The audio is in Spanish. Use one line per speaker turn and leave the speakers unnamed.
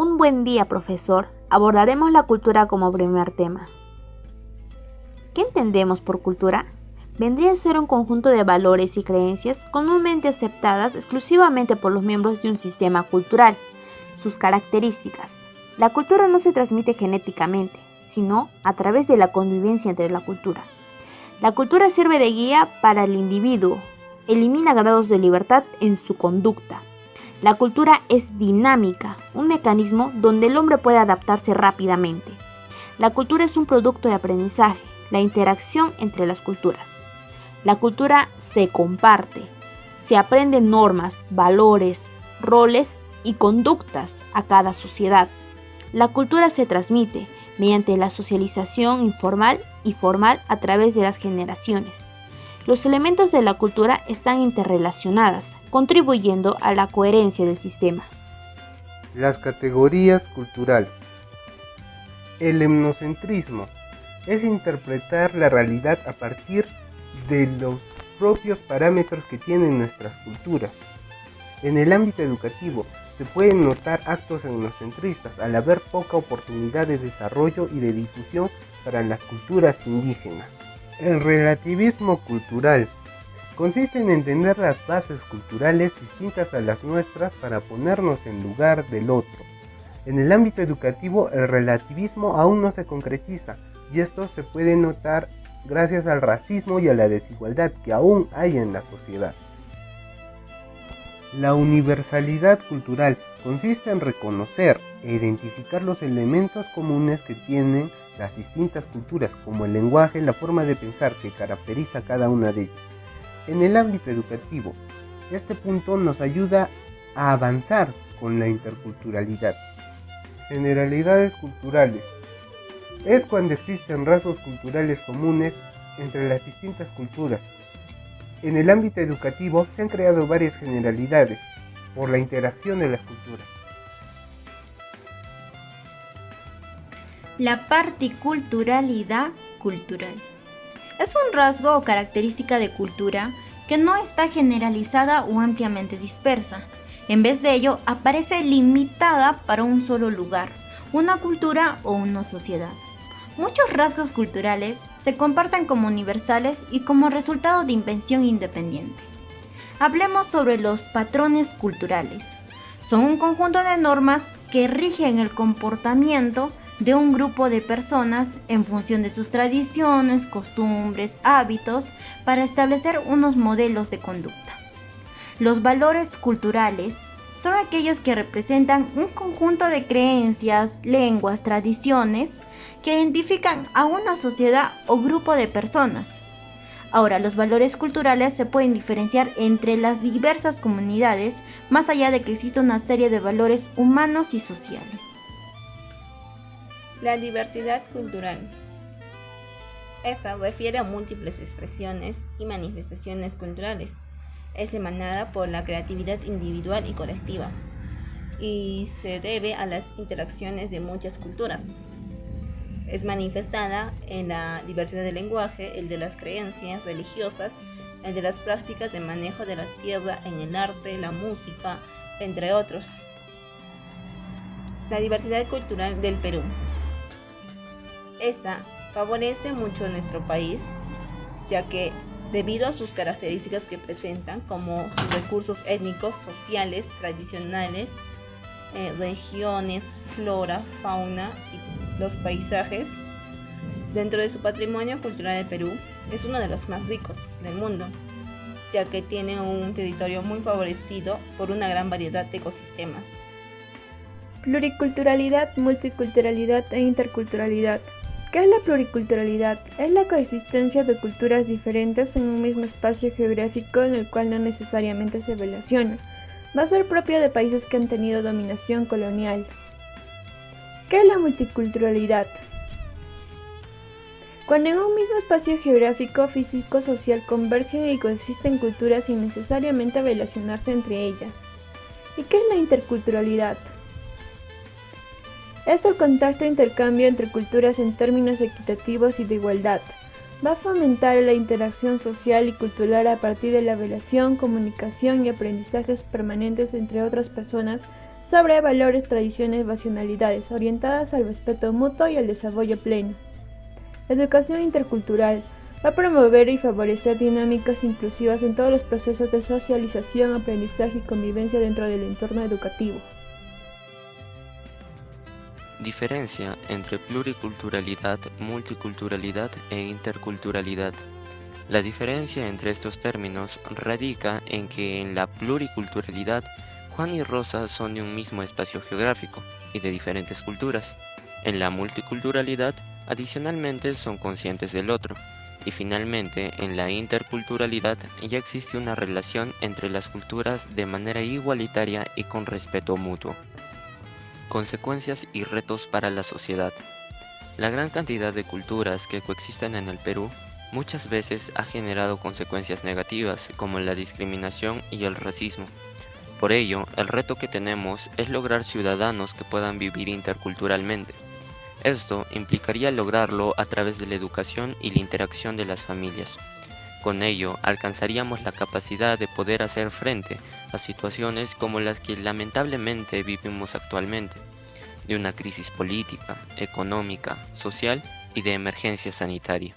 Un buen día, profesor. Abordaremos la cultura como primer tema. ¿Qué entendemos por cultura? Vendría a ser un conjunto de valores y creencias comúnmente aceptadas exclusivamente por los miembros de un sistema cultural. Sus características. La cultura no se transmite genéticamente, sino a través de la convivencia entre la cultura. La cultura sirve de guía para el individuo, elimina grados de libertad en su conducta. La cultura es dinámica, un mecanismo donde el hombre puede adaptarse rápidamente. La cultura es un producto de aprendizaje, la interacción entre las culturas. La cultura se comparte, se aprenden normas, valores, roles y conductas a cada sociedad. La cultura se transmite mediante la socialización informal y formal a través de las generaciones. Los elementos de la cultura están interrelacionadas, contribuyendo a la coherencia del sistema.
Las categorías culturales. El etnocentrismo es interpretar la realidad a partir de los propios parámetros que tienen nuestras culturas. En el ámbito educativo se pueden notar actos etnocentristas al haber poca oportunidad de desarrollo y de difusión para las culturas indígenas. El relativismo cultural consiste en entender las bases culturales distintas a las nuestras para ponernos en lugar del otro. En el ámbito educativo, el relativismo aún no se concretiza y esto se puede notar gracias al racismo y a la desigualdad que aún hay en la sociedad. La universalidad cultural consiste en reconocer e identificar los elementos comunes que tienen las distintas culturas, como el lenguaje, la forma de pensar que caracteriza a cada una de ellas. En el ámbito educativo, este punto nos ayuda a avanzar con la interculturalidad. Generalidades culturales. Es cuando existen rasgos culturales comunes entre las distintas culturas. En el ámbito educativo se han creado varias generalidades por la interacción de las culturas.
La particulturalidad cultural es un rasgo o característica de cultura que no está generalizada o ampliamente dispersa. En vez de ello, aparece limitada para un solo lugar, una cultura o una sociedad. Muchos rasgos culturales se comparten como universales y como resultado de invención independiente. Hablemos sobre los patrones culturales. Son un conjunto de normas que rigen el comportamiento de un grupo de personas en función de sus tradiciones, costumbres, hábitos, para establecer unos modelos de conducta. Los valores culturales son aquellos que representan un conjunto de creencias, lenguas, tradiciones que identifican a una sociedad o grupo de personas. Ahora, los valores culturales se pueden diferenciar entre las diversas comunidades, más allá de que exista una serie de valores humanos y sociales.
La diversidad cultural. Esta refiere a múltiples expresiones y manifestaciones culturales. Es emanada por la creatividad individual y colectiva y se debe a las interacciones de muchas culturas. Es manifestada en la diversidad del lenguaje, el de las creencias religiosas, el de las prácticas de manejo de la tierra, en el arte, la música, entre otros. La diversidad cultural del Perú. Esta favorece mucho a nuestro país, ya que debido a sus características que presentan, como sus recursos étnicos, sociales, tradicionales, regiones, flora, fauna y los paisajes, dentro de su patrimonio cultural del Perú es uno de los más ricos del mundo, ya que tiene un territorio muy favorecido por una gran variedad de ecosistemas.
Pluriculturalidad, multiculturalidad e interculturalidad. ¿Qué es la pluriculturalidad? Es la coexistencia de culturas diferentes en un mismo espacio geográfico en el cual no necesariamente se relaciona. Va a ser propio de países que han tenido dominación colonial. ¿Qué es la multiculturalidad? Cuando en un mismo espacio geográfico, físico, social convergen y coexisten culturas sin necesariamente relacionarse entre ellas. ¿Y qué es la interculturalidad? Es el contacto e intercambio entre culturas en términos equitativos y de igualdad. Va a fomentar la interacción social y cultural a partir de la relación, comunicación y aprendizajes permanentes entre otras personas sobre valores, tradiciones, racionalidades, orientadas al respeto mutuo y al desarrollo pleno. La educación intercultural va a promover y favorecer dinámicas inclusivas en todos los procesos de socialización, aprendizaje y convivencia dentro del entorno educativo.
Diferencia entre pluriculturalidad, multiculturalidad e interculturalidad. La diferencia entre estos términos radica en que en la pluriculturalidad, Juan y Rosa son de un mismo espacio geográfico y de diferentes culturas. En la multiculturalidad, adicionalmente son conscientes del otro. Y finalmente, en la interculturalidad ya existe una relación entre las culturas de manera igualitaria y con respeto mutuo. Consecuencias y retos para la sociedad. La gran cantidad de culturas que coexisten en el Perú muchas veces ha generado consecuencias negativas como la discriminación y el racismo. Por ello, el reto que tenemos es lograr ciudadanos que puedan vivir interculturalmente. Esto implicaría lograrlo a través de la educación y la interacción de las familias. Con ello, alcanzaríamos la capacidad de poder hacer frente a situaciones como las que lamentablemente vivimos actualmente, de una crisis política, económica, social y de emergencia sanitaria.